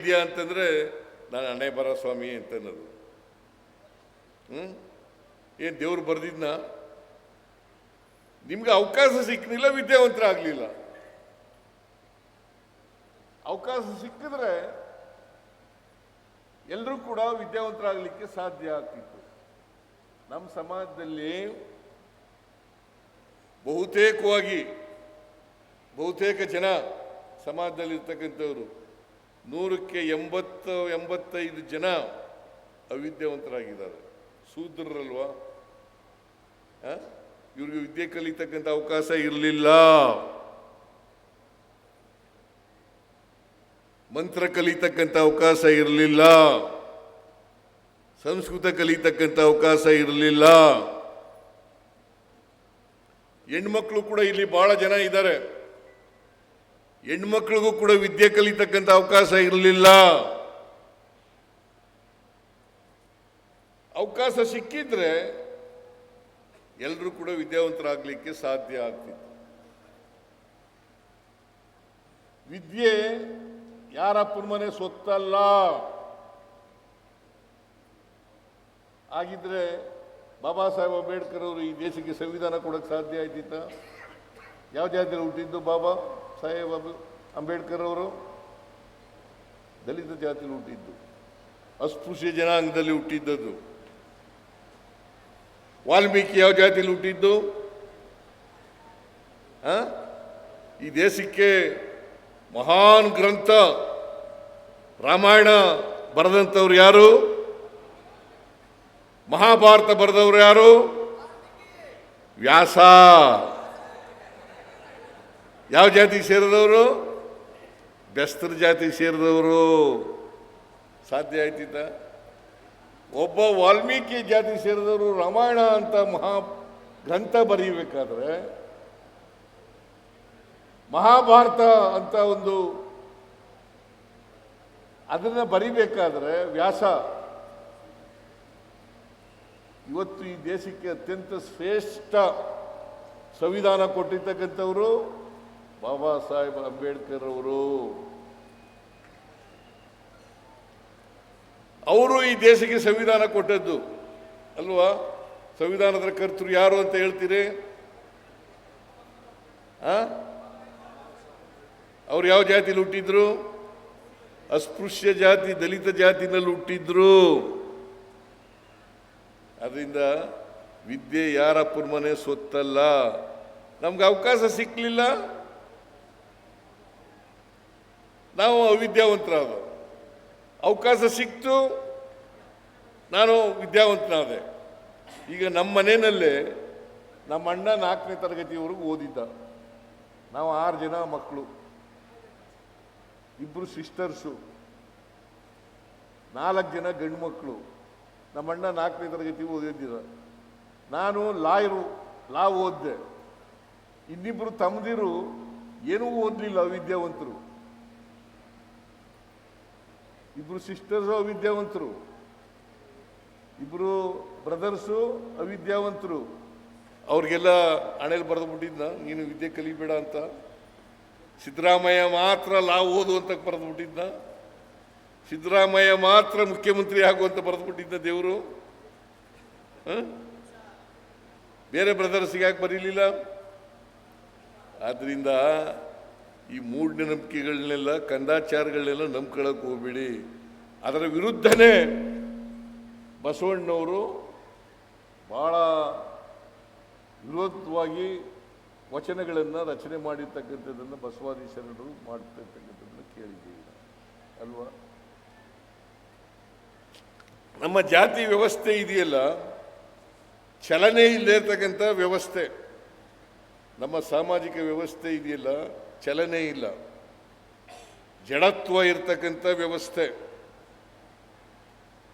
ಇದೆಯಾ ಅಂತಂದ್ರೆ ನಾನು ಹಣೆ ಬರ ಸ್ವಾಮಿ ಅಂತ ಅನ್ನೋದು. ಏನು ದೇವ್ರು ಬರ್ದಿದ್ನ? ನಿಮ್ಗೆ ಅವಕಾಶ ಸಿಕ್ಕಲಿಲ್ಲ, ವಿದ್ಯಾವಂತರಾಗಲಿಲ್ಲ. ಅವಕಾಶ ಸಿಕ್ಕಿದ್ರೆ ಎಲ್ಲರೂ ಕೂಡ ವಿದ್ಯಾವಂತರಾಗಲಿಕ್ಕೆ ಸಾಧ್ಯ ಆಗ್ತಿತ್ತು. ನಮ್ಮ ಸಮಾಜದಲ್ಲಿ ಬಹುತೇಕ ಜನ ಸಮಾಜದಲ್ಲಿ ಇರ್ತಕ್ಕಂಥವ್ರು 100ಕ್ಕೆ 80-85 ಜನ ಅವಿದ್ಯಾವಂತರಾಗಿದ್ದಾರೆ. ಶೂದ್ರರಲ್ವಾ? ಇವ್ರಿಗೆ ವಿದ್ಯೆ ಕಲಿತಕ್ಕಂಥ ಅವಕಾಶ ಇರಲಿಲ್ಲ. ಮಂತ್ರ ಕಲಿತಕ್ಕಂಥ ಅವಕಾಶ ಇರಲಿಲ್ಲ, ಸಂಸ್ಕೃತ ಕಲಿತಕ್ಕಂಥ ಅವಕಾಶ ಇರಲಿಲ್ಲ. ಹೆಣ್ಮಕ್ಳು ಕೂಡ ಇಲ್ಲಿ ಬಹಳ ಜನ ಇದ್ದಾರೆ. ಹೆಣ್ಮಕ್ಳಿಗೂ ಕೂಡ ವಿದ್ಯೆ ಕಲಿತಕ್ಕಂಥ ಅವಕಾಶ ಇರಲಿಲ್ಲ. ಅವಕಾಶ ಸಿಕ್ಕಿದ್ರೆ ಎಲ್ಲರೂ ಕೂಡ ವಿದ್ಯಾವಂತರಾಗಲಿಕ್ಕೆ ಸಾಧ್ಯ ಆಗ್ತಿತ್ತು. ವಿದ್ಯೆ ಯಾರಪ್ಪನ ಮನೆ ಸೊತ್ತಲ್ಲ. ಆಗಿದ್ರೆ ಬಾಬಾ ಸಾಹೇಬ್ ಅಂಬೇಡ್ಕರ್ ಅವರು ಈ ದೇಶಕ್ಕೆ ಸಂವಿಧಾನ ಕೊಡಕ್ಕೆ ಸಾಧ್ಯ ಆಯ್ತಿತ್ತ? ಯಾವ ಜಾತಿಯಲ್ಲಿ ಹುಟ್ಟಿದ್ದು ಬಾಬಾ ಸಾಹೇಬ್ ಅಂಬೇಡ್ಕರ್ ಅವರು? ದಲಿತ ಜಾತಿಯಲ್ಲಿ ಹುಟ್ಟಿದ್ದು, ಅಸ್ಪೃಶ್ಯ ಜನಾಂಗದಲ್ಲಿ ಹುಟ್ಟಿದ್ದದ್ದು. ವಾಲ್ಮೀಕಿ ಯಾವ ಜಾತಿಯಲ್ಲಿ ಹುಟ್ಟಿದ್ದು? ಈ ದೇಶಕ್ಕೆ ಮಹಾನ್ ಗ್ರಂಥ ರಾಮಾಯಣ ಬರೆದಂಥವ್ರು ಯಾರು? ಮಹಾಭಾರತ ಬರೆದವರು ಯಾರು? ವ್ಯಾಸ. ಯಾವ ಜಾತಿಗೆ ಸೇರಿದವರು? ಬೆಸ್ತರ ಜಾತಿಗೆ ಸೇರಿದವರು. ಸಾಧ್ಯ ಆಯ್ತಿದ್ದ? ಒಬ್ಬ ವಾಲ್ಮೀಕಿ ಜಾತಿಗೆ ಸೇರಿದವರು ರಾಮಾಯಣ ಅಂತ ಮಹಾ ಗ್ರಂಥ ಬರೀಬೇಕಾದ್ರೆ, ಮಹಾಭಾರತ ಅಂತ ಒಂದು ಅದನ್ನು ಬರಿಬೇಕಾದ್ರೆ ವ್ಯಾಸ. ಇವತ್ತು ಈ ದೇಶಕ್ಕೆ ಅತ್ಯಂತ ಶ್ರೇಷ್ಠ ಸಂವಿಧಾನ ಕೊಟ್ಟಿರ್ತಕ್ಕಂಥವರು ಬಾಬಾ ಸಾಹೇಬ್ ಅಂಬೇಡ್ಕರ್ ಅವರು. ಅವರು ಈ ದೇಶಕ್ಕೆ ಸಂವಿಧಾನ ಕೊಟ್ಟದ್ದು ಅಲ್ವಾ? ಸಂವಿಧಾನದ ಕರ್ತೃ ಯಾರು ಅಂತ ಹೇಳ್ತೀರಿ? ಅವ್ರು ಯಾವ ಜಾತಿಲಿ ಹುಟ್ಟಿದ್ರು? ಅಸ್ಪೃಶ್ಯ ಜಾತಿ, ದಲಿತ ಜಾತಿನಲ್ಲಿ ಹುಟ್ಟಿದ್ರು. ಅದರಿಂದ ವಿದ್ಯೆ ಯಾರಪ್ಪನ ಮನೆ ಸೊತ್ತಲ್ಲ. ನಮ್ಗೆ ಅವಕಾಶ ಸಿಕ್ಕಲಿಲ್ಲ, ನಾವು ಅವಿದ್ಯಾವಂತರಾದ. ಅವಕಾಶ ಸಿಕ್ತು, ನಾನು ವಿದ್ಯಾವಂತನಾದೆ. ಈಗ ನಮ್ಮ ಮನೆಯಲ್ಲೇ ನಮ್ಮ ಅಣ್ಣ 4ನೇ ತರಗತಿವರೆಗೂ ಓದಿದ್ದ. ನಾವು 6 ಜನ ಮಕ್ಕಳು, 2 ಸಿಸ್ಟರ್ಸು, 4 ಜನ ಗಂಡು ಮಕ್ಕಳು. ನಮ್ಮಣ್ಣ 4ನೇ ತರಗತಿ ಓದಿದ್ದಿಲ್ಲ. ನಾನು ಲಾ ಓದಿದೆ. ಇನ್ನಿಬ್ಬರು ತಮ್ಮದಿರು ಏನೂ ಓದಲಿಲ್ಲ, ಅವಿದ್ಯಾವಂತರು. 2 ಸಿಸ್ಟರ್ಸು ಅವಿದ್ಯಾವಂತರು, 2 ಬ್ರದರ್ಸು ಅವಿದ್ಯಾವಂತರು. ಅವ್ರಿಗೆಲ್ಲ ಹಣೆಯಲ್ಲಿ ಬರೆದು ಬಿಟ್ಟಿದ್ನ, ನೀನು ವಿದ್ಯೆ ಕಲಿಬೇಡ ಅಂತ. ಸಿದ್ದರಾಮಯ್ಯ ಮಾತ್ರ ಲಾ ಓದು ಅಂತ ಬರೆದು ಬಿಟ್ಟಿದ್ನ. ಸಿದ್ದರಾಮಯ್ಯ ಮಾತ್ರ ಮುಖ್ಯಮಂತ್ರಿ ಆಗುವಂತ ಬರೆದು ಬಿಟ್ಟಿದ್ದ ದೇವರು. ಬೇರೆ ಬ್ರದರ್ಸ್ಗೆ ಯಾಕೆ ಬರೀಲಿಲ್ಲ? ಆದ್ರಿಂದ ಈ ಮೂಢನಂಬಿಕೆಗಳನ್ನೆಲ್ಲ, ಕಂದಾಚಾರಗಳನ್ನೆಲ್ಲ ನಂಬ್ಕೊಳ್ಳೋಕೆ ಹೋಗ್ಬೇಡಿ. ಅದರ ವಿರುದ್ಧನೇ ಬಸವಣ್ಣವರು ಬಹಳ ವಿರೋಧವಾಗಿ ವಚನಗಳನ್ನು ರಚನೆ ಮಾಡಿರ್ತಕ್ಕಂಥದ್ದನ್ನು ಬಸವಾದಿ ಶರಣರು ಮಾಡ್ತಿರ್ತಕ್ಕಂಥದ್ದನ್ನು ಕೇಳಿದ್ದೀವಿ ಅಲ್ವಾ? ನಮ್ಮ ಜಾತಿ ವ್ಯವಸ್ಥೆ ಇದೆಯಲ್ಲ, ಚಲನೆ ಇಲ್ಲದೆ ಇರ್ತಕ್ಕಂಥ ವ್ಯವಸ್ಥೆ. ನಮ್ಮ ಸಾಮಾಜಿಕ ವ್ಯವಸ್ಥೆ ಇದೆಯಲ್ಲ, ಚಲನೆ ಇಲ್ಲ, ಜಡತ್ವ ಇರ್ತಕ್ಕಂಥ ವ್ಯವಸ್ಥೆ,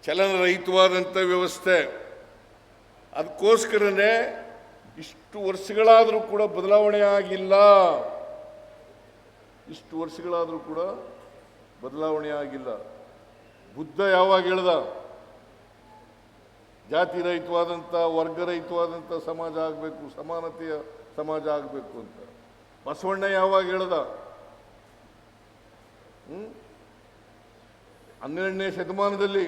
ಚಲನರಹಿತವಾದಂಥ ವ್ಯವಸ್ಥೆ. ಅದಕ್ಕೋಸ್ಕರನೇ ಇಷ್ಟು ವರ್ಷಗಳಾದರೂ ಕೂಡ ಬದಲಾವಣೆ ಆಗಿಲ್ಲ. ಇಷ್ಟು ವರ್ಷಗಳಾದರೂ ಕೂಡ ಬದಲಾವಣೆ ಆಗಿಲ್ಲ. ಬುದ್ಧ ಯಾವಾಗ ಹೇಳ್ದ ಜಾತಿ ರಹಿತವಾದಂಥ, ವರ್ಗರಹಿತವಾದಂಥ ಸಮಾಜ ಆಗಬೇಕು, ಸಮಾನತೆಯ ಸಮಾಜ ಆಗಬೇಕು ಅಂತ? ಬಸವಣ್ಣ ಯಾವಾಗ ಹೇಳ್ದ? 12ನೇ ಶತಮಾನದಲ್ಲಿ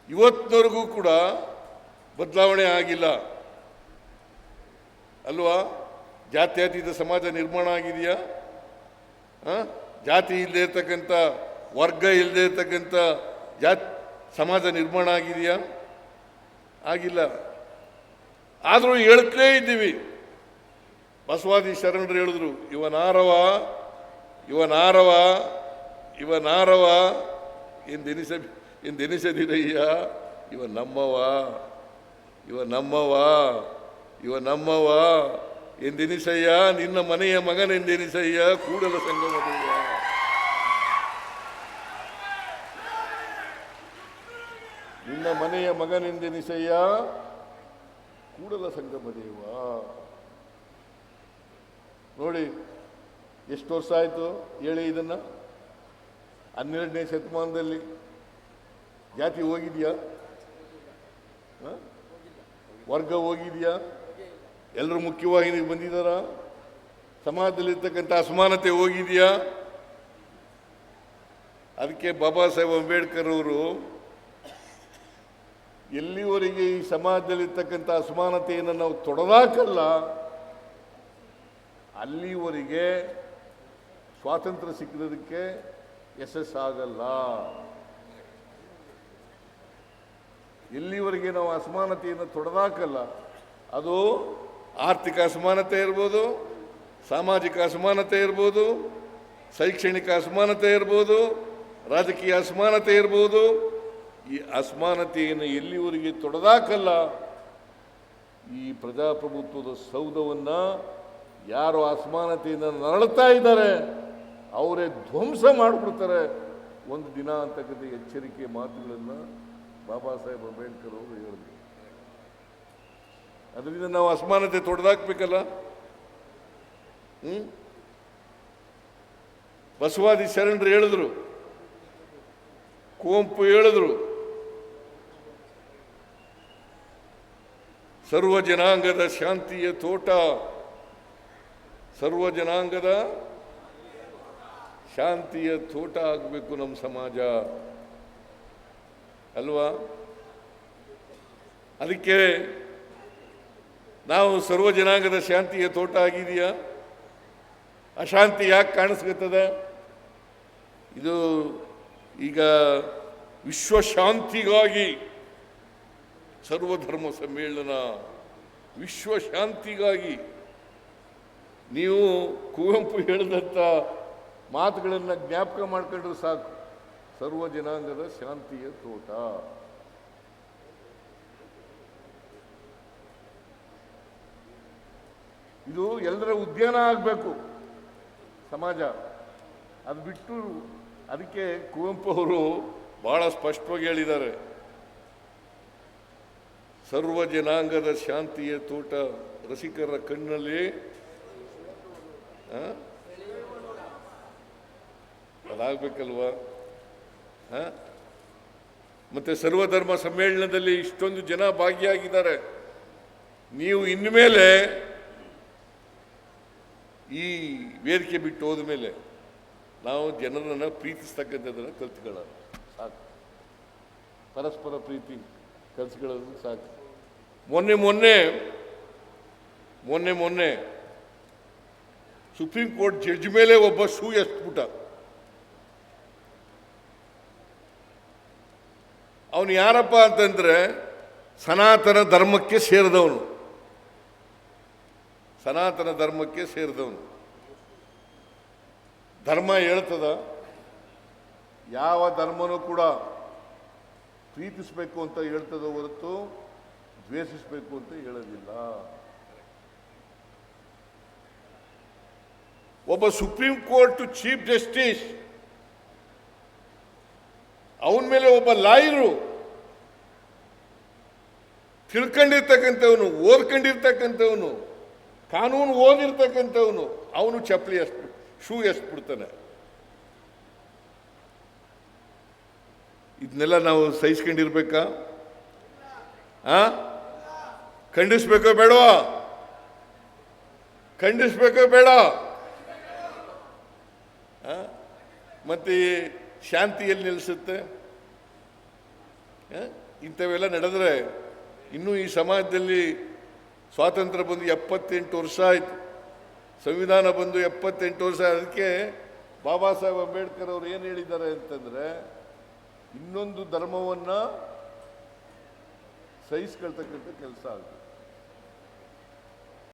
ಇವತ್ತಿನವರೆಗೂ ಕೂಡ ಬದಲಾವಣೆ ಆಗಿಲ್ಲ ಅಲ್ವಾ? ಜಾತ್ಯತೀತ ಸಮಾಜ ನಿರ್ಮಾಣ ಆಗಿದೆಯಾ? ಜಾತಿ ಇಲ್ಲದೆ ಇರ್ತಕ್ಕಂಥ, ವರ್ಗ ಇಲ್ಲದೆ ಇರ್ತಕ್ಕಂಥ ಸಮಾಜ ನಿರ್ಮಾಣ ಆಗಿದೆಯಾ? ಆಗಿಲ್ಲ. ಆದರೂ ಹೇಳ್ತಲೇ ಇದ್ದೀವಿ. ಬಸವಾದಿ ಶರಣರು ಹೇಳಿದ್ರು, ಇವನಾರವ ಇವನಾರವ ಇವನಾರವ ಎಂದೆನಿಸದಿರಯ್ಯ, ಇವ ನಮ್ಮವ ಇವ ನಮ್ಮವ ಇವ ನಮ್ಮವ ಎಂದೆನಿಸಯ್ಯ, ನಿನ್ನ ಮನೆಯ ಮಗನೆಂದೆನಿಸಯ್ಯ, ಕೂಡಲ ಸಂಗಮ ದೇವ. ನಿನ್ನ ಮನೆಯ ಮಗನೆಂದೆನಿಸಯ್ಯ, ಕೂಡಲ ಸಂಗಮ ದೇವ. ನೋಡಿ ಎಷ್ಟು ವರ್ಷ ಆಯಿತು ಹೇಳಿ ಇದನ್ನು. 12ನೇ ಶತಮಾನದಲ್ಲಿ ಜಾತಿ ಹೋಗಿದೆಯಾ? ವರ್ಗ ಹೋಗಿದೆಯಾ? ಎಲ್ಲರೂ ಮುಖ್ಯವಾಹಿನಿಗೆ ಬಂದಿದ್ದಾರ? ಸಮಾಜದಲ್ಲಿರ್ತಕ್ಕಂಥ ಅಸಮಾನತೆ ಹೋಗಿದೆಯಾ? ಅದಕ್ಕೆ ಬಾಬಾ ಸಾಹೇಬ್ ಅಂಬೇಡ್ಕರ್ ಅವರು ಎಲ್ಲಿವರೆಗೆ ಈ ಸಮಾಜದಲ್ಲಿರ್ತಕ್ಕಂಥ ಅಸಮಾನತೆಯನ್ನು ನಾವು ತೊಡೆದಾಕಲ್ಲ, ಅಲ್ಲಿವರೆಗೆ ಸ್ವಾತಂತ್ರ್ಯ ಸಿಕ್ಕಿರೋದಕ್ಕೆ ಯಶಸ್ಸಾಗಲ್ಲ. ಎಲ್ಲಿವರೆಗೆ ನಾವು ಅಸಮಾನತೆಯನ್ನು ತೊಡೆದಾಕಲ್ಲ, ಅದು ಆರ್ಥಿಕ ಅಸಮಾನತೆ ಇರ್ಬೋದು, ಸಾಮಾಜಿಕ ಅಸಮಾನತೆ ಇರ್ಬೋದು, ಶೈಕ್ಷಣಿಕ ಅಸಮಾನತೆ ಇರ್ಬೋದು, ರಾಜಕೀಯ ಅಸಮಾನತೆ ಇರ್ಬೋದು, ಈ ಅಸಮಾನತೆಯನ್ನು ಎಲ್ಲಿವರೆಗೆ ತೊಡೆದಾಕಲ್ಲ, ಈ ಪ್ರಜಾಪ್ರಭುತ್ವದ ಸೌಧವನ್ನು ಯಾರು ಅಸಮಾನತೆಯಿಂದ ನರಳುತ್ತಾ ಇದ್ದಾರೆ ಅವರೇ ಧ್ವಂಸ ಮಾಡಿಬಿಡ್ತಾರೆ ಒಂದು ದಿನ ಅಂತಕ್ಕಂಥ ಎಚ್ಚರಿಕೆ ಮಾತುಗಳನ್ನು ಬಾಬಾ ಸಾಹೇಬ್ ಅಂಬೇಡ್ಕರ್ ಅವರು ಹೇಳಿದ್ರು. ಅದರಿಂದ ನಾವು ಅಸಮಾನತೆ ತೊಡೆದಾಕ್ಬೇಕಲ್ಲ. ಬಸವಾದಿ ಶರಣರು ಹೇಳಿದ್ರು, ಕುವೆಂಪು ಹೇಳಿದ್ರು, ಸರ್ವ ಜನಾಂಗದ ಶಾಂತಿಯ ತೋಟ, ಸರ್ವ ಜನಾಂಗದ ಶಾಂತಿಯ ತೋಟ ಆಗಬೇಕು ನಮ್ಮ ಸಮಾಜ ಅಲ್ವಾ? ಅದಕ್ಕೆ ನಾವು ಸರ್ವ ಜನಾಂಗದ ಶಾಂತಿಯ ತೋಟ ಆಗಿದೆಯಾ? ಅಶಾಂತಿ ಯಾಕೆ ಕಾಣಿಸ್ಕೊತದೆ? ಇದು ಈಗ ವಿಶ್ವಶಾಂತಿಗಾಗಿ ಸರ್ವಧರ್ಮ ಸಮ್ಮೇಳನ, ವಿಶ್ವಶಾಂತಿಗಾಗಿ. ನೀವು ಕುವೆಂಪು ಹೇಳಿದಂಥ ಮಾತುಗಳನ್ನು ಜ್ಞಾಪಕ ಮಾಡ್ಕೊಂಡ್ರೆ ಸಾಕು. ಸರ್ವ ಜನಾಂಗದ ಶಾಂತಿಯ ತೋಟ. ಇದು ಎಲ್ಲರ ಉದ್ಯಾನ ಆಗಬೇಕು ಸಮಾಜ. ಅದು ಬಿಟ್ಟು ಅದಕ್ಕೆ ಕುವೆಂಪು ಅವರು ಬಹಳ ಸ್ಪಷ್ಟವಾಗಿ ಹೇಳಿದ್ದಾರೆ, ಸರ್ವ ಜನಾಂಗದ ಶಾಂತಿಯ ತೋಟ ರಸಿಕರ ಕಣ್ಣಲ್ಲಿ ಅದಾಗಬೇಕಲ್ವಾ? ಮತ್ತೆ ಸರ್ವಧರ್ಮ ಸಮ್ಮೇಳನದಲ್ಲಿ ಇಷ್ಟೊಂದು ಜನ ಭಾಗಿಯಾಗಿದ್ದಾರೆ. ನೀವು ಇನ್ಮೇಲೆ ಈ ವೇದಿಕೆ ಬಿಟ್ಟು ಹೋದ ಮೇಲೆ ನಾವು ಜನರನ್ನು ಪ್ರೀತಿಸ್ತಕ್ಕಂಥದ್ದನ್ನು ಕಲ್ತ್ಕೊಳ್ಳೋದು ಸಾಕು. ಪರಸ್ಪರ ಪ್ರೀತಿ ಕಲ್ತ್ಕೊಳ್ಳೋದು ಸಾಕು. ಮೊನ್ನೆ ಸುಪ್ರೀಂ ಕೋರ್ಟ್ ಜಡ್ಜ್ ಮೇಲೆ ಒಬ್ಬ ಶೂ ಎಸ್ಬಿಟ್ಟ. ಅವನು ಯಾರಪ್ಪ ಅಂತಂದ್ರೆ ಸನಾತನ ಧರ್ಮಕ್ಕೆ ಸೇರಿದವನು. ಸನಾತನ ಧರ್ಮಕ್ಕೆ ಸೇರಿದವನು. ಧರ್ಮ ಹೇಳ್ತದ, ಯಾವ ಧರ್ಮನೂ ಕೂಡ ಪ್ರೀತಿಸಬೇಕು ಅಂತ ಹೇಳ್ತದ ಹೊರತು ದ್ವೇಷಿಸಬೇಕು ಅಂತ ಹೇಳೋದಿಲ್ಲ. ಒಬ್ಬ ಸುಪ್ರೀಂ ಕೋರ್ಟ್ ಚೀಫ್ ಜಸ್ಟಿಸ್, ಅವನ ಮೇಲೆ ಒಬ್ಬ ಲಾಯರು, ತಿಳ್ಕೊಂಡಿರ್ತಕ್ಕಂಥವನು, ಓದ್ಕೊಂಡಿರ್ತಕ್ಕಂಥವನು, ಕಾನೂನು ಓದಿರ್ತಕ್ಕಂಥವನು, ಅವನು ಚಪ್ಪಲಿ ಶೂ ಎಸ್ಬಿಡ್ತಾನೆ. ಇದನ್ನೆಲ್ಲ ನಾವು ಸಹಿಸ್ಕೊಂಡಿರ್ಬೇಕಾ? ಖಂಡಿಸ್ಬೇಕೋ ಬೇಡವಾ? ಖಂಡಿಸ್ಬೇಕೋ ಬೇಡ? ಮತ್ತು ಶಾಂತಿಯಲ್ಲಿ ನಿಲ್ಲಿಸುತ್ತೆ? ಇಂಥವೆಲ್ಲ ನಡೆದರೆ ಇನ್ನೂ ಈ ಸಮಾಜದಲ್ಲಿ ಸ್ವಾತಂತ್ರ್ಯ ಬಂದು 78 ವರ್ಷ ಆಯಿತು, ಸಂವಿಧಾನ ಬಂದು 78 ವರ್ಷ. ಅದಕ್ಕೆ ಬಾಬಾ ಸಾಹೇಬ್ ಅಂಬೇಡ್ಕರ್ ಅವರು ಏನು ಹೇಳಿದ್ದಾರೆ ಅಂತಂದರೆ, ಇನ್ನೊಂದು ಧರ್ಮವನ್ನು ಸಹಿಸ್ಕೊಳ್ತಕ್ಕಂಥ ಕೆಲಸ ಆಗುತ್ತೆ.